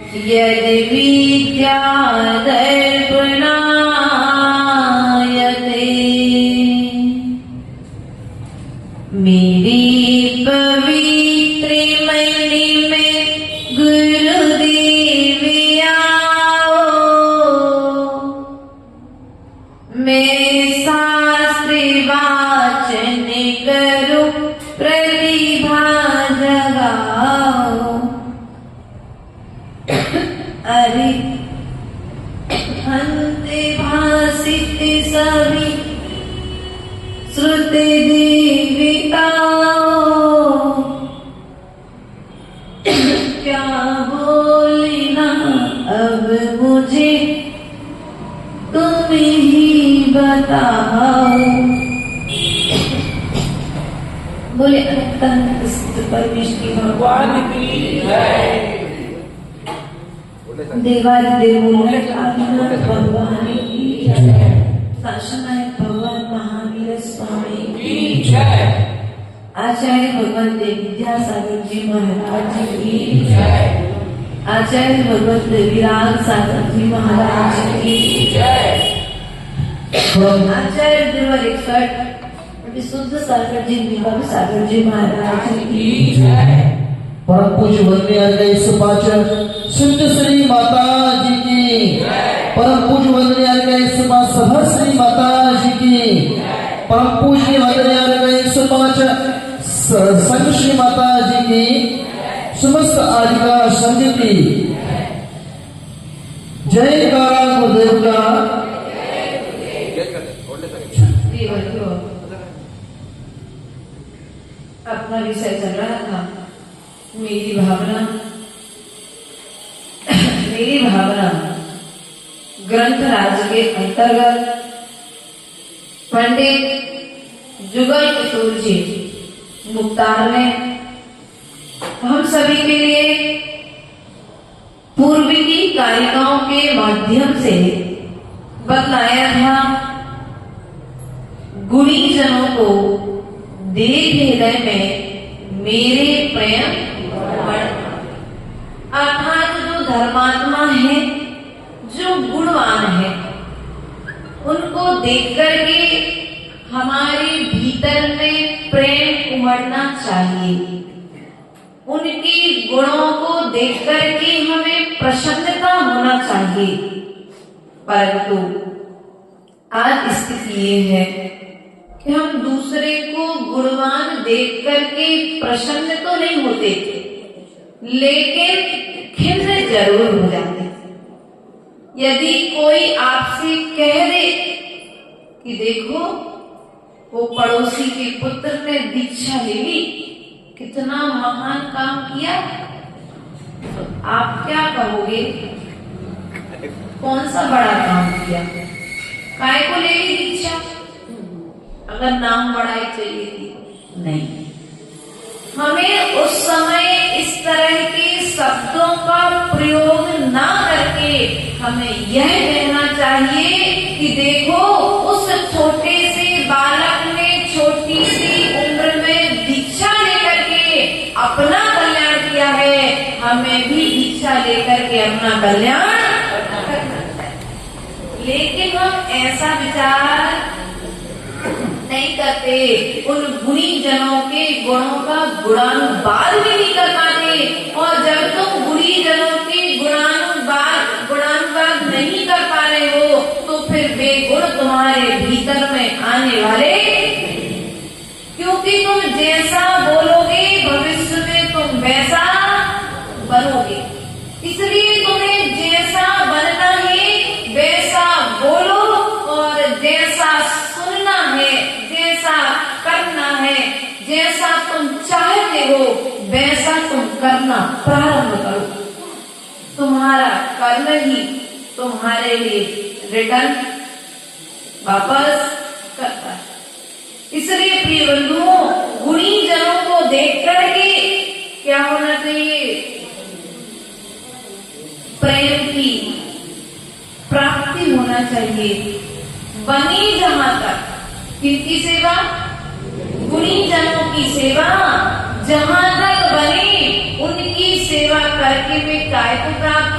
यदि विद्या दर्पणायते मेरी पवित्र मणि में गुरुदेव आओ, मेरे शास्त्र वाचन करो प्रतिभा जगाओ। अरे अंते भासित सभी श्रुति देविताओ, क्या बोलना अब मुझे तुम ही बताओ। बोले अत्यंत परमेश्वर भगवान की जय। देवादिदेव भगवान की जय। साक्षात भगवान महावीर स्वामी की जय। आचार्य भगवान देव विद्यासागर जी महाराज की जय। आचार्य भगवत विराग सागर जी महाराज की जय। आचार्य देवर 61 विशुद्ध सागर जी विभव सागर जी महाराज की जय। परम पूज्य वंदनीय अर्घ्य सुपाचन शुद्ध श्री माता जी की जय। परम पूज्य वंदनीय अर्घ्य सभा श्री माता जी की परम पूज्य वंदनीय अर्घ्य सुपाचन संघ श्री माता जी की समस्त आजिका संघ की जय कारा गुरुदेव का। अपना विषय चल रहा था मेरी भावना ग्रंथ राज के अंतर्गत पंडित जुगल किशोर जी मुक्तार ने हम सभी के लिए पूर्व की कारिकाओं के माध्यम से बतलाया था। गुणीजनों को देव हृदय में मेरे प्रेम अर्थात जो धर्मात्मा है, जो गुणवान है, उनको देख करके हमारे भीतर में प्रेम उमड़ना चाहिए। उनके गुणों को देख करके हमें प्रसन्नता होना चाहिए। परंतु आज स्थिति ये है कि हम दूसरे को गुणवान देख करके प्रसन्न तो नहीं होते, लेकिन खिन्न जरूर हो जाते। यदि कोई आपसे कह दे कि देखो वो पड़ोसी के पुत्र ने दीक्षा ले ली, कितना महान काम किया, तो आप क्या कहोगे? कौन सा बड़ा काम किया? काय को ले ली दीक्षा? अगर नाम बढ़ाई चाहिए थी? नहीं। हमें उस समय इस तरह के शब्दों का प्रयोग ना करके हमें यह कहना चाहिए कि देखो उस छोटे से बालक ने छोटी सी उम्र में दीक्षा लेकर के अपना कल्याण किया है, हमें भी दीक्षा लेकर के अपना कल्याण करना चाहिए। लेकिन हम ऐसा विचार नहीं करते, उन गुणी जनों के गुणों का गुणानुवाद भी नहीं कर पाते। और जब तुम गुणी जनों के गुणानुवाद नहीं कर पा रहे हो तो फिर वे गुण तुम्हारे भीतर में आने वाले, क्योंकि तुम जैसा बोलोगे भविष्य में तुम वैसा बनोगे। इसलिए तुम्हें जैसा बनना है वैसा बोलो, और जैसा सुनना है, जैसा करना है, जैसा तुम चाहते हो वैसा तुम करना प्रारंभ करो। तुम्हारा कर्म ही तुम्हारे लिए रिटर्न वापस करता है। इसलिए प्रिय बंधुओं, गुणी जनों को देख करके क्या होना चाहिए? प्रेम की प्राप्ति होना चाहिए। बनी जहां तक किनकी सेवा? गुणी जनों की सेवा जहां तक बने उनकी सेवा करके वे काय को प्राप्त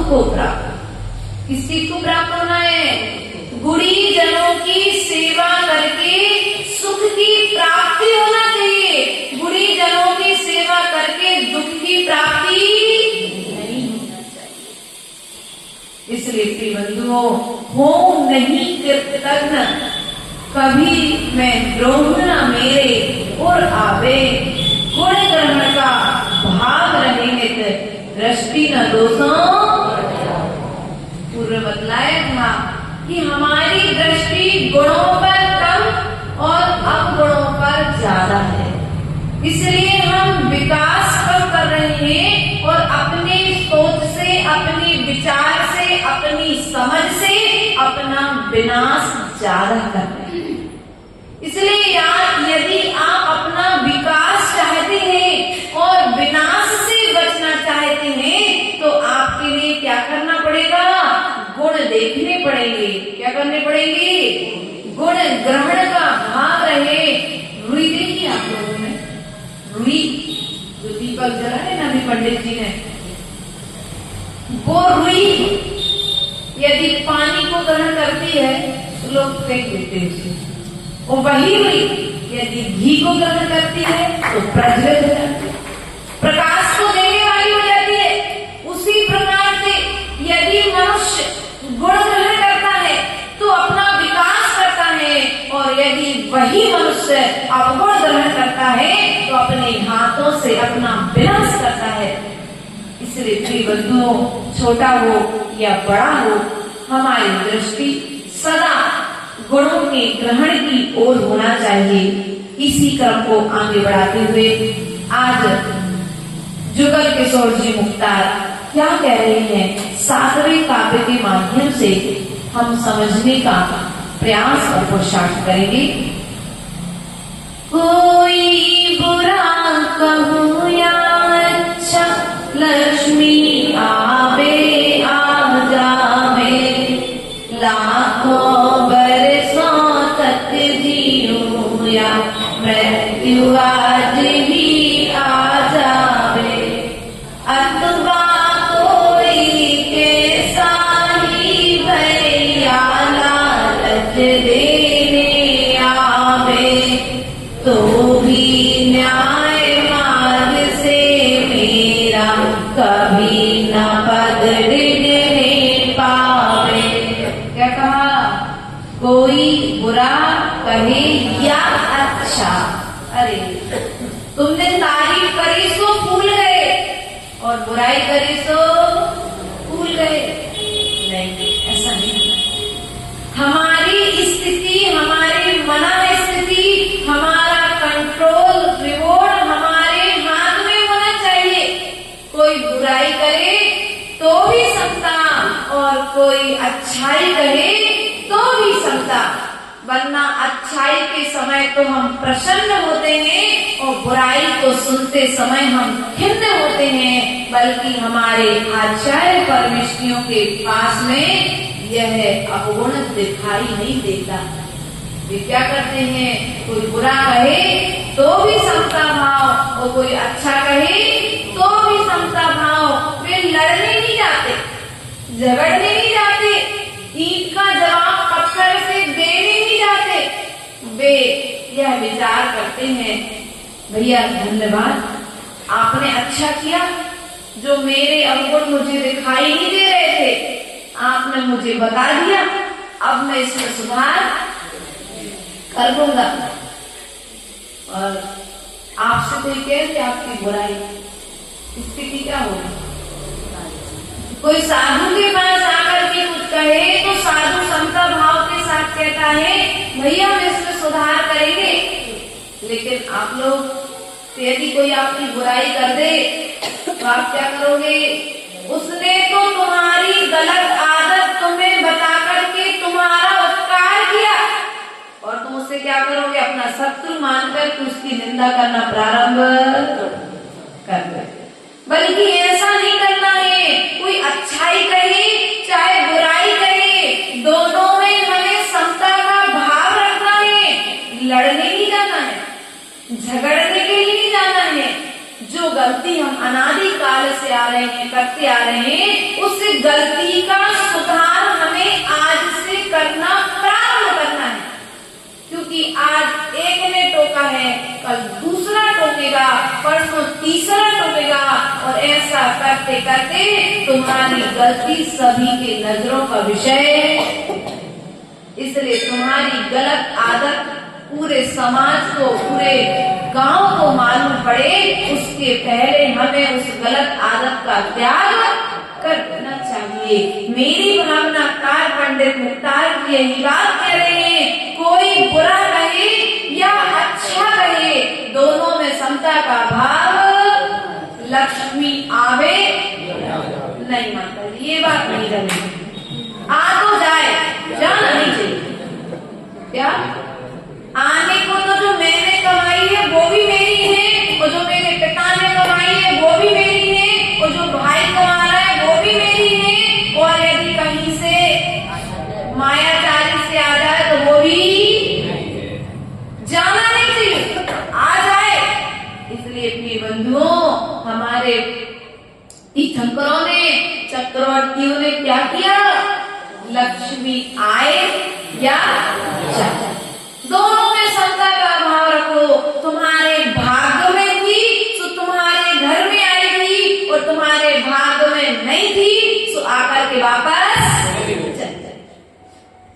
को प्राप्त। किस चीज को प्राप्त होना है? गुणी जनों की सेवा करके सुख की प्राप्ति होना चाहिए। गुणी जनों की सेवा करके दुख की प्राप्ति नहीं होना चाहिए। इसलिए प्रिय बंधुओं, हो नहीं कृतज्ञ कभी मैं द्रोह न मेरे और आवे। गुण ग्रहण का भाग रहे नित दृष्टि न दोषों। पूर्व बतलाया था कि हमारी दृष्टि गुणों पर कम और अवगुणों पर ज्यादा है, इसलिए हम विकास कम कर रहे हैं और अपनी सोच से, अपनी विचार से, अपनी समझ से अपना विनाश ज्यादा कर रहे हैं। इसलिए यार, यदि आप अपना विकास चाहते हैं और विनाश से बचना चाहते हैं तो आपके लिए क्या करना पड़ेगा? गुण देखने पड़ेंगे। क्या करने पड़ेंगे? गुण ग्रहण का भाग रहे। रुई देखिए आप लोगों ने, रुई जो दीपक जला है ना अभी पंडित जी ने, वो रुई यदि पानी को ग्रहण करती है तो लोग फेंक देते हैं उसे। और वही रुई यदि घी को ग्रहण करती है तो प्रज्वलित हो जाती है, प्रकाश को देने वाली हो जाती है। उसी प्रकार से यदि मनुष्य गुण ग्रहण करता है तो अपना विकास करता है, और यदि वही मनुष्य अवगुण ग्रहण करता है तो अपने हाथों से अपना विनाश करता है। इसलिए प्रिय बंधुओं, छोटा हो या बड़ा हो, हमारी दृष्टि सदा गुणों के ग्रहण की ओर होना चाहिए। इसी क्रम को आगे बढ़ाते हुए आज जुगल किशोर जी मुख्तार क्या कह रहे हैं, 7वें काव्य के माध्यम से हम समझने का प्रयास और पुरुषार्थ करेंगे। कोई बुरा कहूँ या अच्छा, लक्ष्मी आवे आ जावे, लाखों बरसों तक जीऊं या मृत्यु आज ही आ जावे। अथवा कोई कैसा ही भैया लालच देने आवे, तो भी न्याय मार्ग से मेरा कभी न पकड़ने पावे। क्या कहा? कोई बुरा कहे या अच्छा। अरे तुमने तारीफ करी सो फूल गए और बुराई करी सो फूल गए। नहीं, ऐसा नहीं। हमारी स्थिति, हमारी मना स्थिति, हमारा कंट्रोल, रिवॉर्ड हमारे हाथ में होना चाहिए। कोई बुराई करे तो भी समता और कोई अच्छाई करे तो भी समता, वरना अच्छाई के समय तो हम प्रसन्न होते हैं और बुराई को सुनते समय हम खिन्न होते हैं, बल्कि हमारे आचार्य परमिष्टियों के पास में यह अवगुण दिखाई नहीं देता। वे क्या करते हैं? कोई बुरा कहे तो भी समता भाव और कोई अच्छा कहे तो भी समता भाव। वे लड़ने नहीं जाते, झगड़ने नहीं जाते, ईंट का जवाब पत्थर से देने नहीं जाते। वे यह विचार करते हैं, भैया धन्यवाद, आपने अच्छा किया, जो मेरे अवगुण मुझे दिखाई नहीं दे रहे थे आपने मुझे बता दिया, अब मैं इसमें सुधार कर दूंगा। और आपसे कोई कहे कि आपकी बुराई, स्थिति क्या होगी? कोई साधु के पास आकर के कुछ कहे तो साधु समता भाव के साथ कहता है भैया हम इसमें सुधार करेंगे। लेकिन आप लोग यदि कोई आपकी बुराई कर दे तो आप क्या करोगे? उसने तो तुम्हारी गलत आदत तुम्हें बता करके तुम्हारा उपकार किया और तुम उससे क्या करोगे? अपना शत्रु मानकर उसकी निंदा करना प्रारंभ कर दो। बल्कि ऐसा नहीं करना है, कोई अच्छाई कहे चाहे बुराई कहे, दोनों में हमें समता का भाव रखना है। लड़ने नहीं जाना है, झगड़ने के लिए नहीं जाना है। जो गलती हम अनादि काल से आ रहे हैं, करते आ रहे हैं, उस गलती का सुधार हमें आज से करना प्रारंभ करना है। क्योंकि आज एक ने टोका है, कल दूसरा टोकेगा, परसों तीसरा टोकेगा, और ऐसा करते करते तुम्हारी गलती सभी के नजरों का विषय। इसलिए तुम्हारी गलत आदत पूरे समाज को, पूरे गांव को मालूम पड़े, उसके पहले हमें उस गलत आदत का त्याग कर देना चाहिए। मेरी भावनाकार पंडित मुख्तार जी यही बात कह रहे हैं, कोई बुरा कहे या अच्छा कहे, दोनों में समता का भाव, लक्ष्मी आवे नहीं माता जी, ये बात नहीं करनी। आ तो जाए, जाना नहीं चाहिए। क्या आने को तो जो मैंने कमाई है वो भी मेरी है, और जो मेरे पिता ने कमाई है वो भी मेरी है, और जो भाई कमा रहा है वो भी मेरी है, और यदि कहीं से मायाचारी से आ जाए तो वो भी जाना नहीं चाहिए, आ जाए। इसलिए प्रिय बंधुओं, हमारे तीर्थंकरों ने, चक्रवर्तियों ने क्या किया? लक्ष्मी आए या जाए, दोनों में समता का भाव रखो। तुम्हारे भाग्य में थी तो तुम्हारे घर में आएगी, और तुम्हारे भाग्य में नहीं थी तो आकर के वापस चल जाए।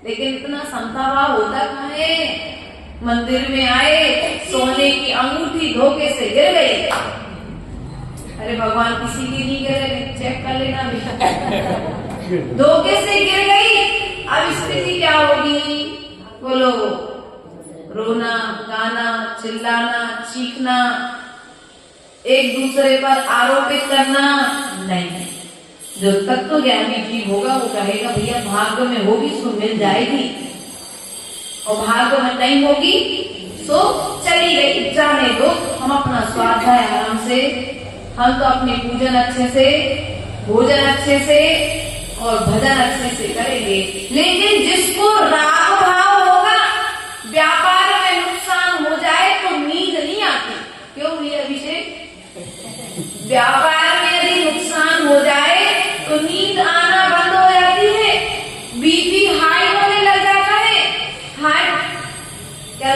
लेकिन इतना समता भाव होता कहाँ है? मंदिर में आए, सोने की अंगूठी धोखे से गिर गई, अरे भगवान किसी की नहीं गिरे, चेक कर लेना भी, धोखे से गिर गई, अब स्थिति क्या होगी? बोलो, रोना, गाना, चिल्लाना, चीखना, एक दूसरे पर आरोपित करना नहीं। जो तत्व ज्ञानी जीव होगा वो कहेगा भैया भाग्य में होगी सो मिल जाएगी, और भाग्य में नहीं होगी सो चली गई, जाने दो, हम अपना स्वाध्याय आराम से, हम तो अपनी पूजन अच्छे से, भोजन अच्छे से और भजन अच्छे से करेंगे। लेकिन जिसको राग भाव होगा, व्यापार में नुकसान हो जाए तो नींद नहीं आती। क्यों भैया अभिषेक? व्यापार में यदि नुकसान हो जाए तो नींद आना बंद हो जाती है, बीपी हाई होने लग जाता है,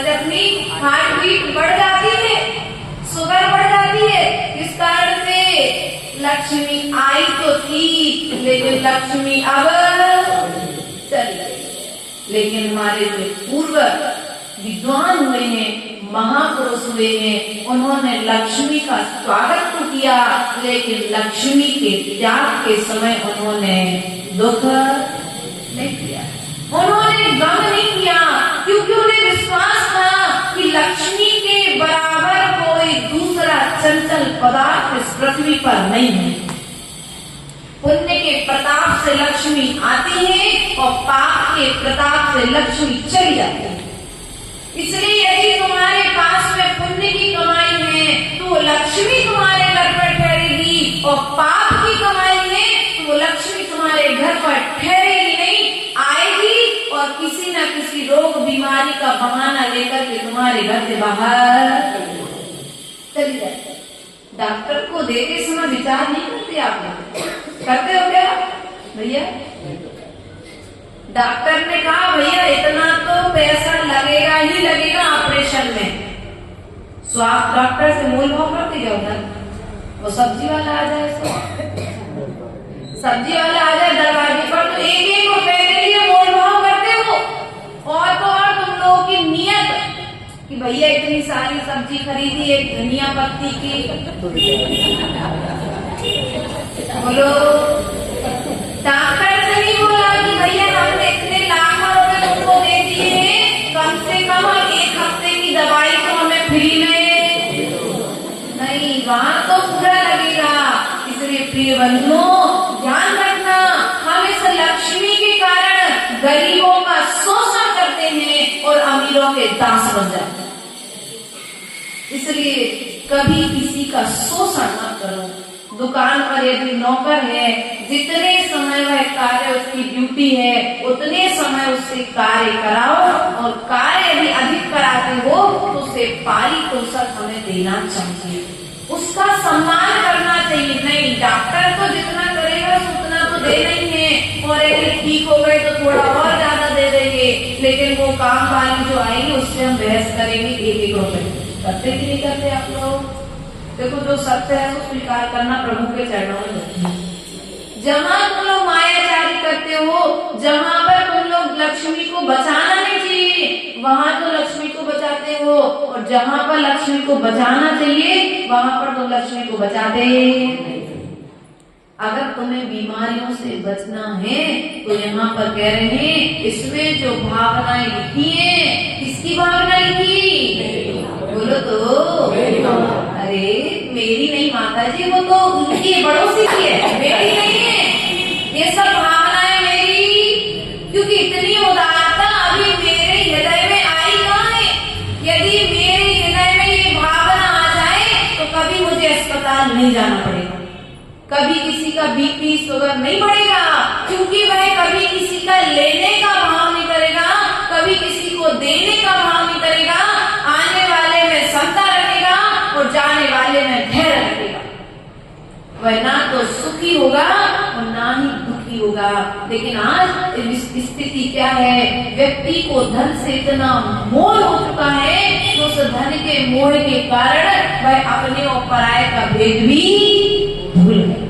अपनी हार्ट बीट बढ़ जाती है, शुगर बढ़ जाती है। इस कारण से लक्ष्मी आई तो थी, लेकिन लक्ष्मी अब चली गई। लेकिन हमारे जो पूर्व विद्वान हुए हैं, महापुरुष हुए हैं, उन्होंने लक्ष्मी का स्वागत तो किया, लेकिन लक्ष्मी के त्याग के समय उन्होंने दुख नहीं किया, उन्होंने गम नहीं किया, क्योंकि उन्हें विश्वास था कि लक्ष्मी के बराबर कोई दूसरा चंचल पदार्थ इस पृथ्वी पर नहीं है। पुण्य के प्रताप से लक्ष्मी आती है और पाप के प्रताप से लक्ष्मी चली जाती है। इसलिए यदि तुम्हारे पास में पुण्य की कमाई है तो लक्ष्मी तुम्हारे घर पर ठहरेगी, और पाप की कमाई है तो लक्ष्मी तुम्हारे घर पर ठहरेगी नहीं, आएगी और किसी न किसी रोग बीमारी का बहाना लेकर के तुम्हारे घर से बाहर चली जाएगी। डॉक्टर को देते समय विचार नहीं करते आप लोग? करते हो क्या भैया? डॉक्टर ने कहा भैया इतना तो पैसा लगेगा ही लगेगा ऑपरेशन में, सो आप डॉक्टर से मोल भाव करते जाओ ना। वो सब्जी वाला आ जाए, सब्जी वाला आ जाए दरवाजे पर तो एक एक रुपए के लिए मोल भाव करते हो। और तो और तुम लोगों की नियत कि भैया इतनी सारी सब्जी खरीदी एक धनिया पत्ती की, बोलो डॉक्टर से नहीं बोला कि भैया हमने इतने लाखों रुपए तुमको दे दिए हैं, कम से कम एक हफ्ते की दवाई तो हमें फ्री में नहीं, वहां तो पूरा लगेगा। इसलिए प्रिय बंधुओं ध्यान रखना, हम इस लक्ष्मी के कारण गरीबों का शोषण करते हैं और अमीरों के दास बन जाते हैं। इसलिए कभी किसी का शोषण मत करो। दुकान पर यदि नौकर है, जितने समय वह कार्य उसकी ड्यूटी है उतने समय उससे कार्य कराओ, और कार्य यदि अधिक कराते हो तो उसे पारितोषिक हमें देना चाहिए, उसका सम्मान करना चाहिए। नहीं, डॉक्टर तो जितना करेगा उतना तो देना ही है, और यदि ठीक हो गए तो थोड़ा और ज्यादा दे देंगे, लेकिन वो काम वाली जो आएगी उससे हम बहस करेंगे 1-1 रुपए। करते कि नहीं करते आप लोग? देखो, जो सत्य है वो स्वीकार करना प्रभु के चरणों में होती है। जहां तुम लोग मायाचारी करते हो, जहां पर तुम लोग लक्ष्मी को बचाना नहीं चाहिए, वहां तो लक्ष्मी को बचाते हो, और जहां पर लक्ष्मी को बचाना चाहिए वहां पर तुम लक्ष्मी को बचाते नहीं। अगर तुम्हें बीमारियों से बचना है तो यहाँ पर कह रहे हैं, इसमें जो भावनाएं लिखी है, किसकी भावना लिखी? बोलो तो। अरे मेरी नहीं माता जी, वो तो उनकी पड़ोसी की है, मेरी नहीं है। ये सब भावनाएं मेरी, क्योंकि इतनी उदारता अभी मेरे हृदय में आई कहाँ है? यदि मेरे हृदय में ये भावना आ जाए तो कभी मुझे अस्पताल नहीं जाना पड़ेगा, कभी किसी का बीपी शुगर नहीं बढ़ेगा, क्योंकि वह कभी किसी का लेने का भाव नहीं करेगा, कभी किसी को देने का भाव नहीं करेगा। आने वाले में समता रखेगा और जाने वाले में धैर्य रखेगा। वह ना तो सुखी होगा और ना ही दुखी होगा। लेकिन आज स्थिति क्या है? व्यक्ति को धन से इतना मोह हो चुका है कि उस धन के मोह के कारण वह अपने और पराये का भेद भी भूल गए।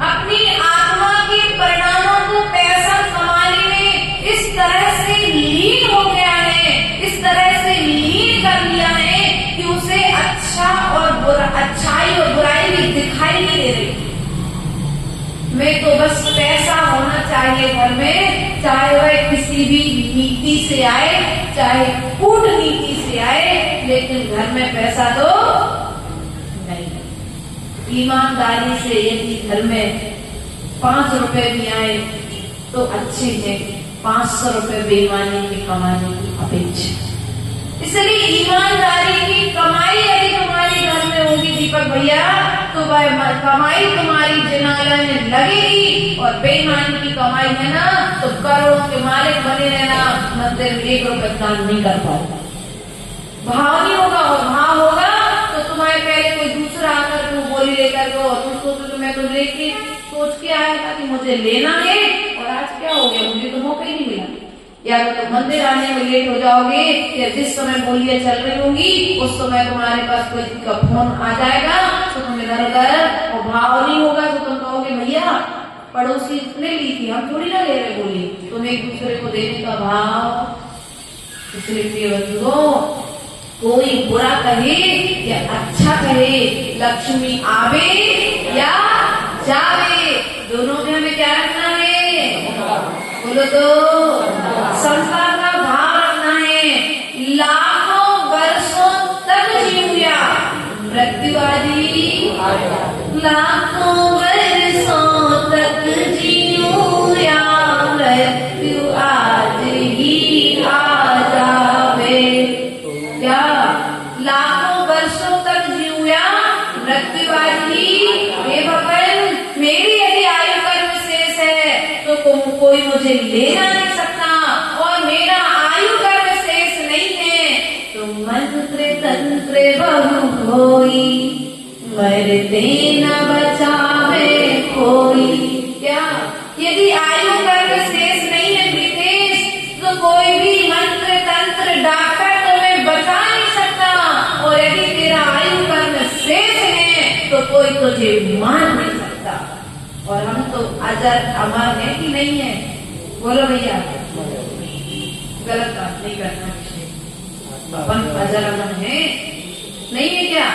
अपनी आत्मा के परिणामों को पैसा कमाने में इस तरह से लीन हो गया है, इस तरह से लीन कर लिया है कि उसे अच्छा और बुरा, अच्छाई और बुराई भी दिखाई नहीं दे रही। मैं तो बस पैसा होना चाहिए घर में, चाहे वह किसी भी नीति से आए, चाहे कूटनीति से आए, लेकिन घर में पैसा तो नहीं। ईमानदारी से यदि घर में 5 रुपए भी आए तो अच्छे हैं, 500 रुपए बेईमानी के कमाने की अपेक्षा। इसलिए ईमानदारी की कमाई यदि तुम्हारे घर में होगी दीपक भैया, तो वह कमाई तुम्हारी जिनालय में लगेगी, और बेईमानी की कमाई है ना तो करोड़ों के मालिक बने रहना, मंदिर में 1 रुपए दान नहीं कर पाओगे। भाव नहीं होगा, और भाव होगा तो तुम्हारे पहले कोई दूसरा आकर तू बोली लेकर को, तुमको तो मैं तो लेके सोच के आया था कि मुझे लेना है, और आज क्या हो गया? मुझे तो मौका ही नहीं मिला। या तो मंदिर आने में लेट हो जाओगे, या जिस समय बोलियां चल रही होंगी उस समय तुम्हारे पास कोई का फोन आ जाएगा तो तुम इधर उधर, और भाव नहीं होगा तो तुम कहोगे भैया पड़ोसी ने ली थी, हम थोड़ी ना ले रहे बोली, तुम एक दूसरे को देने का भाव। इसलिए प्रिय बंधुओं, कोई बुरा कहे या अच्छा कहे, लक्ष्मी आवे या जावे, दोनों में हमें क्या रखना है? बोलो तो। संसार का भाव रखना है। लाखों वर्षों तक जीऊया मृत्यु आदि, लाखों वर्षों तक जीऊया मृत्यु आज ही आ जावे। क्या? लाखों वर्षों तक जीऊया मृत्यु आज ही। हे भगवान, मेरी यदि आयु कर्म शेष है तो कोई मुझे ले जा नहीं सकता, और मेरा आयु कर्म शेष नहीं है तो मंत्र तंत्र बहु कोई, मरते न बचावे कोई। क्या? यदि आयु कर्म शेष नहीं है प्रीतेश, तो कोई भी मंत्र तंत्र डॉक्टर तुम्हें बचा नहीं सकता, और यदि तेरा आयु कर्म शेष है तो कोई तुझे मान नहीं सकता। और हम तो अजर अमर है कि नहीं है? बोलो भैया, गलत बात नहीं करना चाहिए। अपन अजर अमर है, नहीं है क्या?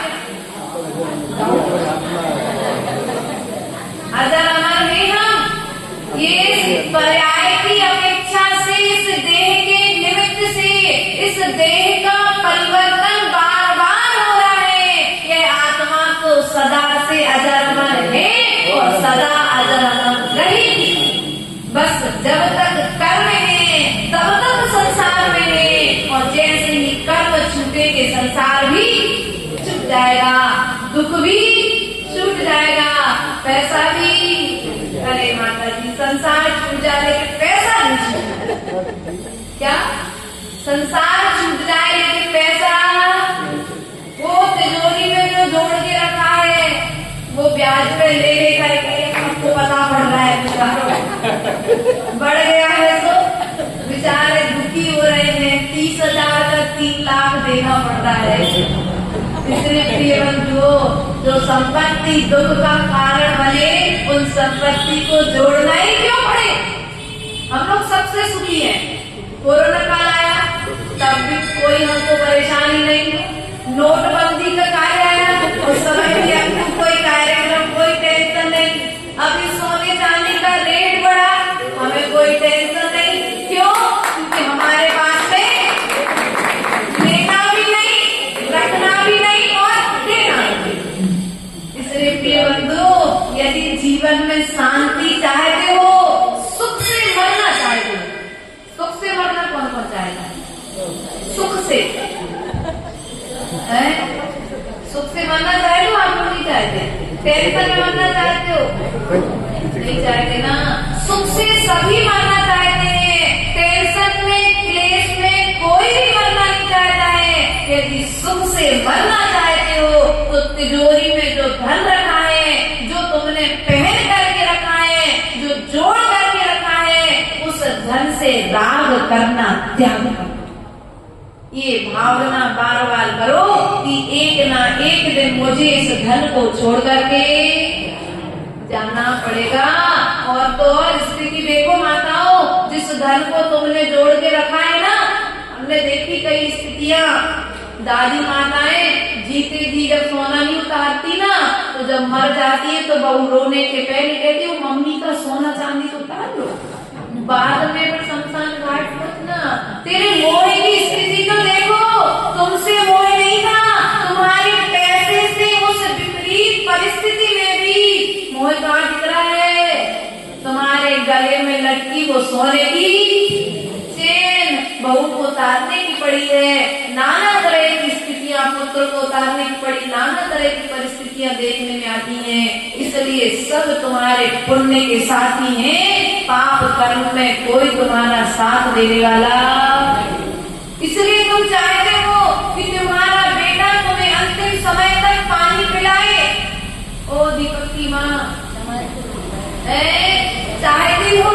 अजर अमर है हम। ये पर्याय की अपेक्षा से, इस देह के निमित्त से, इस देह का परिवर्तन बार बार हो रहा है। यह आत्मा तो सदा से अजर अमर है और सदा अजर अमर रहेगी। बस जब तक कर्म है तब तक संसार में है, और जैसे ही कर्म छूटेंगे संसार भी छूट जाएगा, दुख भी छूट जाएगा, पैसा भी। अरे माता जी, संसार छूट जाए लेकिन पैसा नहीं छूट। क्या? संसार छूट जाए लेकिन पैसा, वो तिजोरी में जो जोड़ के रखा करके हमको पता पड़ रहा है बेचारों बढ़ गया है तो बेचारे दुखी हो रहे हैं। 30,000 का 3 लाख देना पड़ रहा है। इसलिए प्रिय बंधुओं, जो संपत्ति दुख का कारण बने उन संपत्ति को जोड़ना ही क्यों पड़े। हम लोग सबसे सुखी हैं। कोरोना काल आया तब भी कोई हमको परेशानी नहीं। नोटबंदी का कार्य आया उस समय भी हमको कोई कार्यक्रम कोई टेंशन नहीं। अभी सोने चांदी का रेट बढ़ा हमें कोई टेंशन नहीं। क्यों? क्योंकि हमारे पास में लेना भी नहीं, रखना भी नहीं और देना भी। इसलिए प्रिय बंधु, यदि जीवन में शांति चाहते हो, सुख से मरना चाहते हो, सुख से मरना कौन कौन चाहेगा? सुख से है? सुख से मरना चाहते हो? आप लोग नहीं चाहते? टेंशन में मरना चाहते हो? नहीं चाहते ना। सुख से सभी मरना चाहते हैं। टेंशन में क्लेश में कोई भी मरना नहीं चाहता है। यदि सुख से मरना चाहते हो तो तिजोरी में जो धन रखा है, जो तुमने पहन करके रखा है, जो जोड़ करके रखा है, उस धन से राग करना त्याग करो। ये भावना बार बार करो कि एक ना एक दिन मुझे इस धन को छोड़ करके जाना पड़ेगा। और तो और स्थिति देखो माताओं, जिस धन को तुमने जोड़ के रखा है ना, हमने देखी कई स्थितियां। दादी माताएं जीते जी जब सोना नहीं उतारती ना, तो जब मर जाती है तो बहू रोने के पहले कहती हो मम्मी का सोना चांदी तो उतार लो, बाद में फिर शमशान घाट पहुंचना। तेरे मोह की स्थिति तो देखो, तुमसे मोह नहीं था, तुम्हारे पैसे से उस विपरीत परिस्थिति में भी मोह कहाँ दिख रहा है। तुम्हारे गले में लटकी वो सोने की चेन बहू को उतारने की पड़ी है। नाना तरह की स्थितियां पुत्र को उतारने की पड़ी, नाना तरह की परिस्थितियां देखने में आती हैं। इसलिए सब तुम्हारे पुण्य के साथी हैं, पाप कर्म में कोई तुम्हारा साथ देने वाला। इसलिए तुम चाहते हो कि तुम्हारा बेटा तुम्हें अंतिम समय तक पानी पिलाए। ओ दीपक की माँ चाहती हो,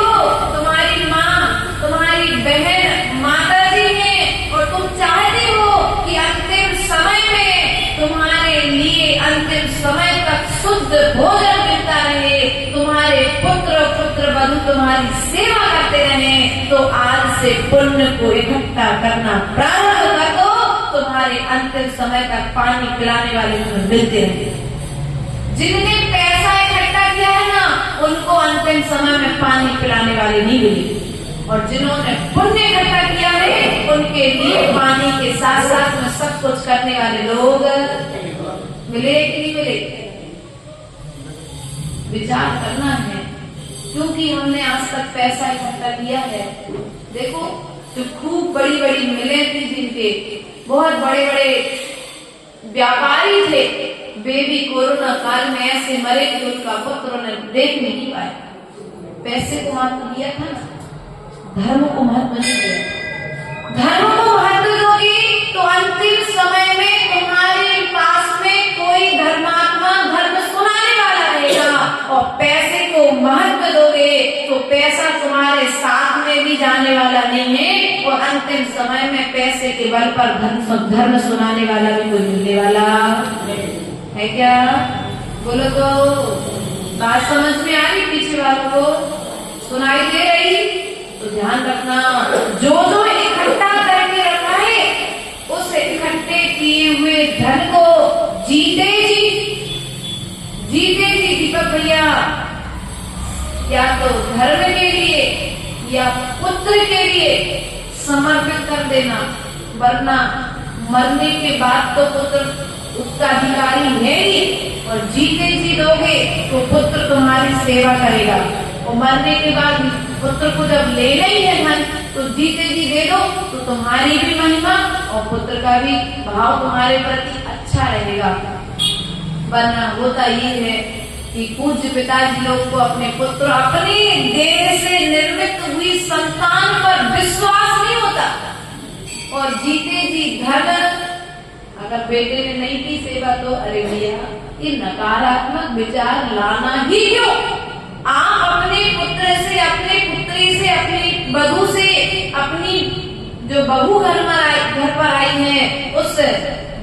तुम्हारी माँ तुम्हारी बहन माता जी है, और तुम चाहती हो कि अंतिम समय में तुम्हारे लिए अंतिम समय तक शुद्ध भोजन मिलता रहे, तुम्हारे पुत्र बधू तुम्हारी सेवा करते रहे। तो आज से पुण्य को इकट्ठा करना प्रारंभ कर दो, तुम्हारे अंतिम समय तक पानी पिलाने वाले तुम्हें मिलते रहे। जिनने पैसा इकट्ठा किया है ना, उनको अंतिम समय में पानी पिलाने वाले नहीं मिले, और जिन्होंने पुण्य इकट्ठा किया है उनके लिए पानी के साथ साथ में सब कुछ करने वाले लोग मिले कि नहीं मिले। विचार करना है, क्योंकि हमने आज तक पैसा इकट्ठा किया है। देखो जो खूब बड़ी बड़ी मिलें थी, जिनके बहुत बड़े बड़े व्यापारी थे, वे भी कोरोना काल में ऐसे मरे कि उनका पुत्र उन्हें देख नहीं पाए। पैसे को महत्व दिया था ना, धर्म को महत्व नहीं दिया। धर्म को महत्व दोगी तो अंतिम समय में तुम्हारे पास में कोई धर्मात्मा धर्म सुनाने वाला रहेगा, और पैसे को महत्व दोगे तो पैसा तुम्हारे साथ में भी जाने वाला नहीं है, और अंतिम समय में पैसे के बल पर धर्म सुनाने वाला भी कोई मिलने वाला है क्या? बोलो तो बात समझ में आ रही? पीछे वालों को सुनाई दे रही? तो ध्यान रखना, जो जो इकट्ठा करके रखा है उस इकट्ठे किए हुए धन को जीते जी दीपक भैया, या तो धर्म के लिए या पुत्र के लिए समर्पित कर देना, वरना मरने के बाद तो पुत्र उसका अधिकारी है ही, और जीते जी दोगे तो पुत्र तुम्हारी सेवा करेगा, और मरने के बाद पुत्र को जब लेना ही है धन तो जीते जी दे दो, तो तुम्हारी भी महिमा और पुत्र का भी भाव तुम्हारे प्रति अच्छा रहेगा। वरना होता ये है कि पूज्य पिताजी लोग को अपने पुत्र, अपने देह से निर्मित हुई संतान पर विश्वास नहीं होता, और जीते जी धन, अगर बेटे ने नहीं की सेवा तो अरे भैया ये नकारात्मक विचार लाना ही क्यों? आप अपने पुत्र से, अपने पुत्री से, अपनी वधू से, अपनी जो बहू घर पर आई है, उस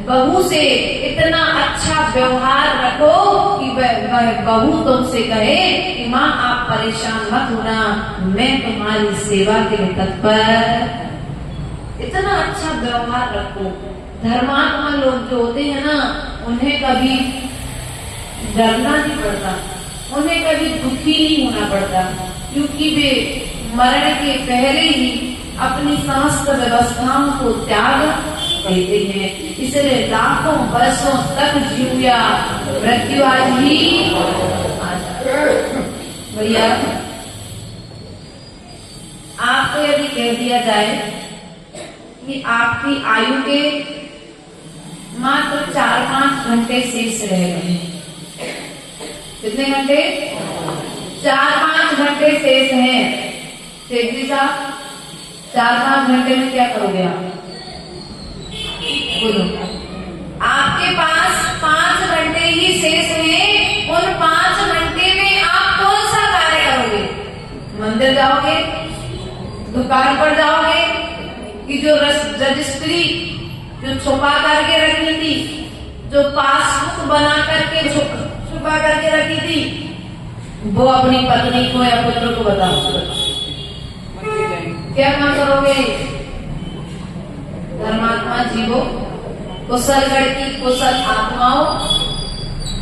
बहू से इतना अच्छा व्यवहार रखो कि वह बहू तुमसे कहे कि माँ आप परेशान मत होना, मैं तुम्हारी सेवा के लिए तत्पर। इतना अच्छा व्यवहार रखो। धर्मात्मा लोग जो होते हैं ना, उन्हें कभी डरना नहीं पड़ता, उन्हें कभी दुखी नहीं होना पड़ता, क्योंकि वे मरण के पहले ही अपनी समस्त व्यवस्थाओं को त्याग देते हैं। इसलिए लाखों वर्षों तक जीव या मृत्यु आज ही आ जाए। भैया आपको यदि कह दिया जाए कि आपकी आयु के मात्र 4-5 घंटे शेष रह गए हैं, कितने घंटे? 4-5 घंटे शेष हैं। शेख जी साहब 4-5 घंटे में क्या करोगे आप? बोलो। आपके पास 5 घंटे ही शेष हैं। उन 5 घंटे में आप कौन सा कार्य करोगे? मंदिर जाओगे, दुकान पर जाओगे, कि जो रजिस्ट्री जो छुपा करके रखी थी, जो पासबुक बना करके छुपा करके रखी थी, वो अपनी पत्नी को या पुत्र को बताओ, क्या काम करोगे? धर्मात्मा जीवो, कुशल लड़की, कुशल आत्माओं,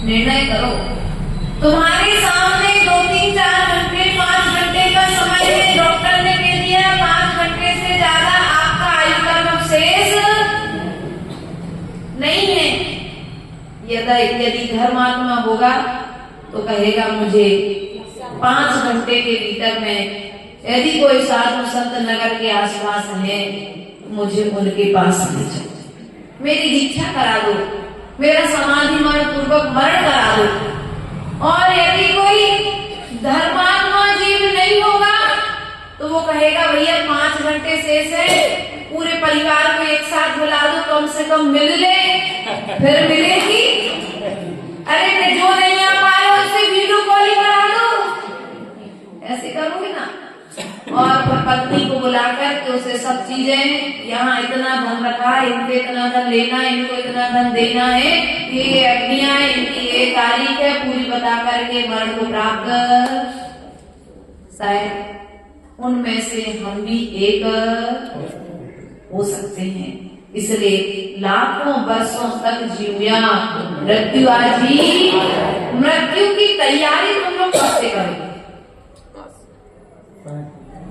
निर्णय करो। तुम्हारे सामने 2-3-4 घंटे, 5 घंटे का समय है। डॉक्टर ने कह दिया 5 घंटे से ज्यादा आपका आयु का शेष नहीं है। यदि धर्मात्मा होगा तो कहेगा मुझे 5 घंटे के भीतर में, यदि कोई साधु संत नगर के आसपास है, मुझे उनके पास ले जाओ, मेरी दीक्षा करा दो, मेरा समाधि पूर्वक मरण करा दो। और यदि कोई धर्मात्मा जीव नहीं होगा तो वो कहेगा भैया 5 घंटे शेष है, पूरे परिवार को एक साथ बुला दो, कम से कम मिल ले, फिर मिलेगी। अरे जो नहीं आ पा रहे उससे वीडियो कॉलिंग करा दो, ऐसे करोगे ना। और फिर पत्नी को बुलाकर के उसे सब चीजें, यहाँ इतना धन रखा है, इनसे इतना धन लेना है, इनको इतना धन देना है, ये अग्नियां, इनकी ये तारीख है, पूरी बता करके मरण को प्राप्त, शायद उनमें से हम भी एक हो सकते हैं। इसलिए लाखों वर्षों तक जीविया, मृत्यु आज ही। मृत्यु की तैयारी तुम लोग कब से करोगे?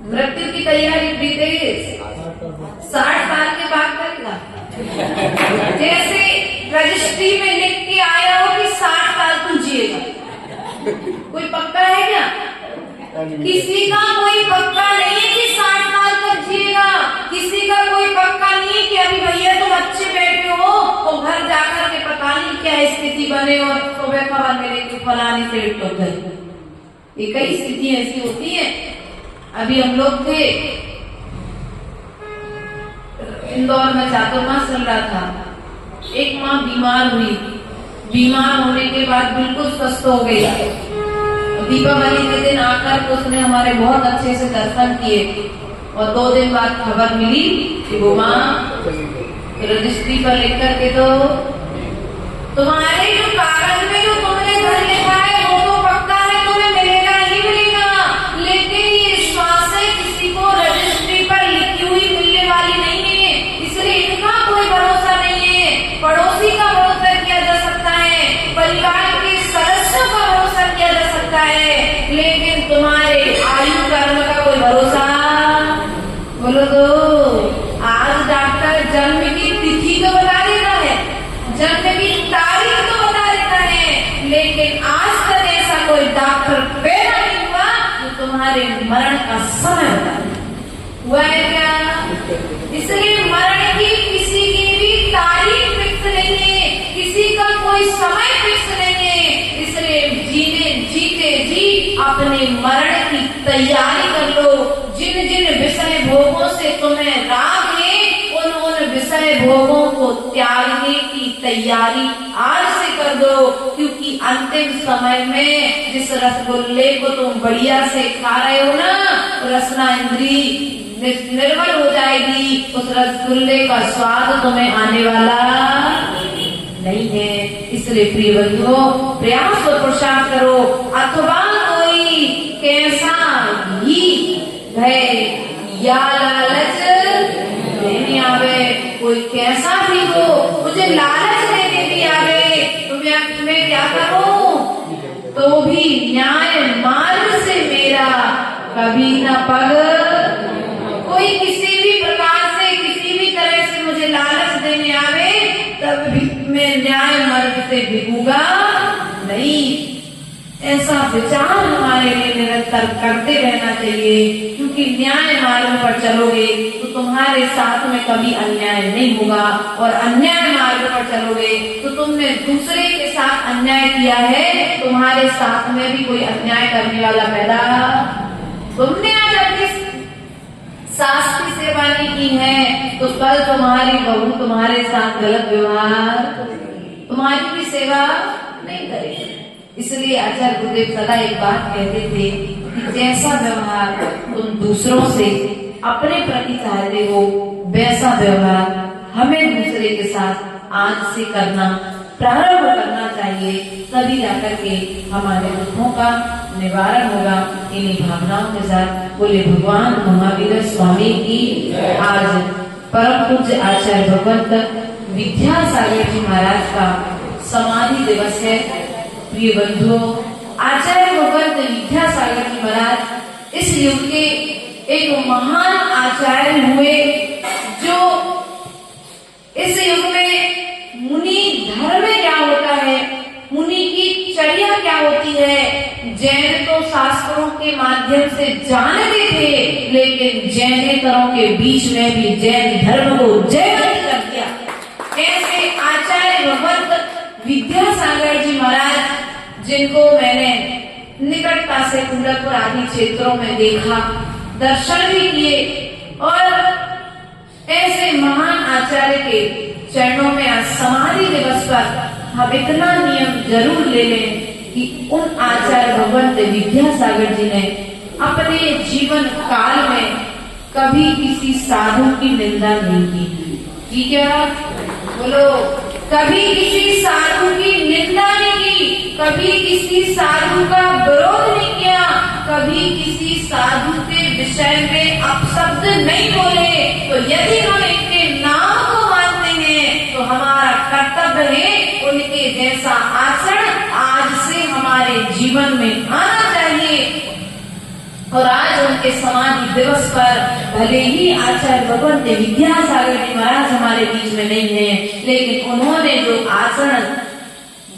मृत्यु की तैयारी बीते 60 साल के बाद करेगा। जैसे रजिस्ट्री में लिख के आया हो कि 60 साल तू जिएगा, कोई पक्का है क्या? किसी का कोई पक्का नहीं है कि 60 साल तक जिएगा। किसी का कोई पक्का नहीं है कि अभी भैया तुम अच्छे बैठे हो और घर जाकर के पता नहीं क्या स्थिति बने और सुबह खबर मिले कि फलानी से टूट गई। ये कई स्थितियां ऐसी होती है। अभी हम लोग थे इंदौर में, चातुर्मास चल रहा था। एक माँ बीमार हुई, बीमार होने के बाद बिल्कुल स्वस्थ हो गई। दीपावली के दिन आकर उसने हमारे बहुत अच्छे से दर्शन किए और 2 दिन बाद खबर मिली कि वो माँ रजिस्ट्री पर लिख करके तो तुम्हारे जो कागज में जो तुमने घर लिखा है वो तो पक्का है, तुम्हें मिलेगा ही मिलेगा, लेकिन ये श्वास किसी को रजिस्ट्री पर लिखी हुई मिलने वाली नहीं है। इसलिए इनका कोई भरोसा नहीं है। पड़ोसी का भरोसा किया जा सकता है, परिवार के सदस्यों का भरोसा किया जा सकता है, लेकिन तुम्हारे आयु कर्म का कोई भरोसा। बोलो तो आज डॉक्टर जन्म की तिथि तो बता देता है, जन्म की तारीख तो बता देता है, लेकिन आज तक ऐसा कोई डॉक्टर पैदा नहीं हुआ जो तुम्हारे मरण का समय बता दे। हुआ है क्या? इसलिए मरण की किसी की भी तारीख फिक्स नहीं है, किसी का कोई समय फिक्स नहीं है। इसलिए जीते जी अपने मरण की तैयारी कर लो। जिन जिन विषय भोगों से तुम्हें राग है, उन विषय भोगों को त्यागने की तैयारी आज से कर दो, क्योंकि अंतिम समय में जिस रसगुल्ले को तुम बढ़िया से खा रहे हो ना, रसना इंद्री निर्मल हो जाएगी, उस रसगुल्ले का स्वाद तुम्हें आने वाला नहीं है। इसलिए प्रिय बंधुओं, प्रयास और पुरुषार्थ करो, अथवा कोई कैसा ही भय या लालच देने आवे, कोई कैसा भी हो मुझे लालच देने भी आवे, तो मैं क्या करूं, तो भी न्याय मार्ग से मेरा कभी न पग। कोई किसी भी प्रकार से किसी भी तरह से मुझे लालच देने आवे, तब भी मैं न्याय मार्ग से बिकूंगा नहीं। ऐसा विचार हमारे लिए निरंतर करते रहना चाहिए, क्योंकि न्याय मार्ग पर चलोगे तो तुम्हारे साथ में कभी अन्याय नहीं होगा, और अन्याय मार्ग पर चलोगे तो तुमने दूसरे के साथ अन्याय किया है, तुम्हारे साथ में भी कोई अन्याय करने वाला पैदा। तुमने आज अपनी सास की सेवा नहीं की है, तो कल तुम्हारी बहू तुम्हारे साथ गलत व्यवहार, तुम्हारी भी सेवा नहीं करेगी। इसलिए आचार्य गुरुदेव सदा एक बात कहते थे कि जैसा व्यवहार तुम दूसरों से अपने प्रति चाहते हो, वैसा व्यवहार हमें दूसरे के साथ आज से करना प्रारंभ करना चाहिए, तभी जाकर के हमारे दुखों का निवारण होगा। इन्हीं भावनाओं के साथ बोले भगवान महावीर स्वामी की। आज परम पूज्य आचार्य भगवंत विद्यासागर जी महाराज का समाधि दिवस है। प्रिय बंधुओं, आचार्य भगवंत विद्यासागर जी महाराज इस युग के एक महान आचार्य हुए, जो इस युग में मुनि धर्म क्या होता है, मुनि की चर्या क्या होती है, जैन तो शास्त्रों के माध्यम से जानते थे, लेकिन जैनेतरों के बीच में भी जैन धर्म को जयवंत कर दिया। ऐसे आचार्य भगवंत विद्यासागर जी महाराज, जिनको मैंने निकटता से कुंडलपुर आदि क्षेत्रों में देखा, दर्शन भी किए, और ऐसे महान आचार्य के चरणों में आज समाधि दिवस पर हम इतना नियम जरूर ले लें कि उन आचार्य भगवंत विद्यासागर जी ने अपने जीवन काल में कभी किसी साधु की निंदा नहीं की। ठीक है, बोलो, कभी किसी साधु की निंदा नहीं की, कभी किसी साधु का विरोध नहीं किया, कभी किसी साधु के विषय में अपशब्द नहीं बोले। तो यदि हम इनके नाम को मानते हैं तो हमारा कर्तव्य है उनके जैसा आचरण आज से हमारे जीवन में आना चाहिए। और आज उनके समाधि दिवस पर भले ही आचार्य भगवंत विद्यासागर जी महाराज हमारे बीच में नहीं है, लेकिन उन्होंने जो आचरण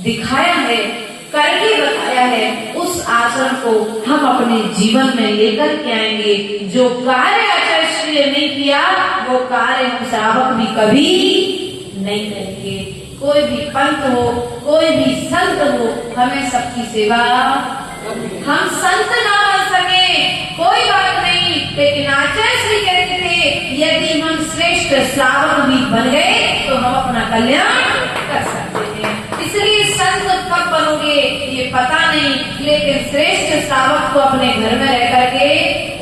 दिखाया है, करके बताया है, उस आचरण को हम अपने जीवन में लेकर के आएंगे। जो कार्य आचार्य श्री ने नहीं किया, वो कार्य हम श्रावक भी कभी नहीं करेंगे। कोई भी पंथ हो, कोई भी संत हो, हमें सबकी सेवा, हम संत ना बन सके कोई बात नहीं, लेकिन आचार्य श्री कहते थे यदि हम श्रेष्ठ श्रावक भी बन गए तो हम अपना कल्याण कर सकते हैं। इसलिए संत कब बनोगे ये पता नहीं, लेकिन श्रेष्ठ श्रावक को अपने घर में रह करके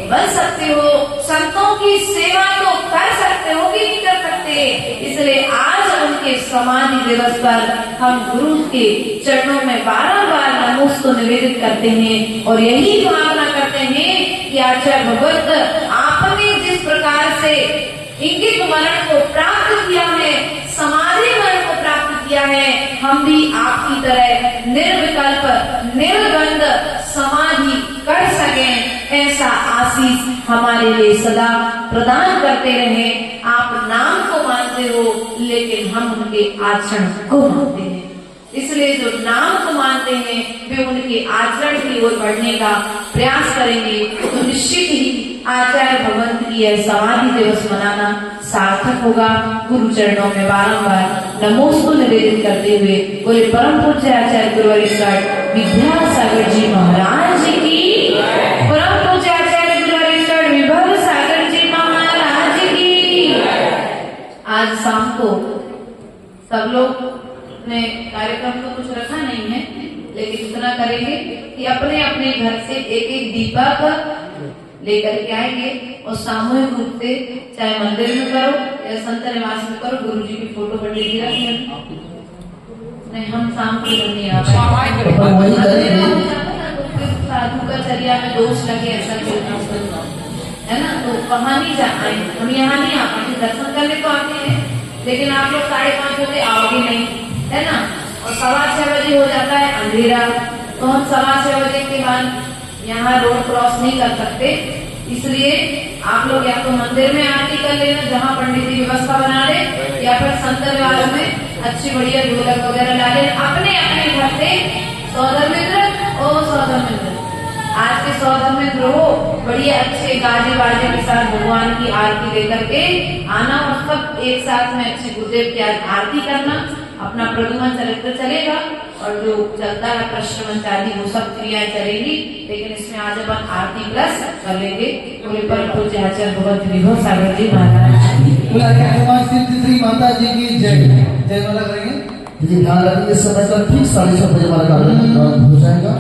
बन सकते हो। संतों की सेवा तो कर सकते हो कि नहीं कर सकते। इसलिए आज उनके समाधि दिवस पर हम गुरु के चरणों में बारंबार नमोस्तु निवेदित करते हैं, और यही भावना करते हैं कि आचार्य भगवत आपने जिस प्रकार से इंगित मरण को प्राप्त किया है, समाधि मरण को प्राप्त किया है, हम भी आपकी तरह निर्विकल्प निर्गंध समाधि कर सकें, ऐसा आशीष हमारे लिए सदा प्रदान करते रहे। आप नाम को मानते हो, लेकिन हम उनके आचरण को मानते हैं। इसलिए जो नाम को मानते हैं वे उनके आचरण की ओर बढ़ने का प्रयास करेंगे, तो निश्चित ही आचार्य भगवंत की यह समाधि दिवस मनाना सार्थक होगा। गुरु चरणों में बारंबार नमोस्तु निवेदित करते हुए बोले परम पूज्य आचार्य गुरुवरिष्ठ विद्यासागर जी महाराज की, परम पूज्य आचार्य गुरुवरिष्ठ विभव सागर जी महाराज की। आज शाम को सब लोग अपने कार्यक्रम तो कुछ रखा नहीं है, लेकिन इतना करेंगे कि अपने अपने घर से एक एक दीपक लेकर के आएंगे और सामूहिक रूप से चाहे मंदिर में करो या संत निवास में करो, गुरु जी की फोटो पर लेके रखें। नहीं, हम शाम को नहीं आ पाए, साधु का चर्या में दोष लगे ऐसा क्यों है ना, तो वहां नहीं जा पाए, हम यहाँ नहीं आ पाए। दर्शन करने तो आते हैं, लेकिन आप लोग 5:30 बजे आओगे नहीं, है ना, और 6:15 बजे हो जाता है अंधेरा, तो हम 6:15 बजे के बाद यहाँ रोड क्रॉस नहीं कर सकते। इसलिए आप लोग या तो मंदिर में आरती कर लेना, जहाँ पंडित जी व्यवस्था बना दे, या फिर संत वालों में अच्छी बढ़िया ढोलक वगैरह ला ले। अपने अपने घर से सौदर मित्र और सौदर मित्र, आज के सौदर मित्र हो, बढ़िया अच्छे गाजे बाजे के साथ भगवान की आरती लेकर के आना, और सब एक साथ में अच्छे गुरुदेव की आरती करना। अपना प्रदुमन चरित्र चलेगा और जो चलता है कृष्ण मंचाली वो सब क्रियाएं चलेगी, लेकिन इसमें आज अपन आरती प्लस कर लेंगे। पूरे परम पूज्य आचार्य भगवत विभव सागर जी महाराज श्री माता जी की जय। जय माला करेंगे जी। ध्यान रखिए, समय का ठीक 6:30 बजे हमारा कार्यक्रम हो जाएगा।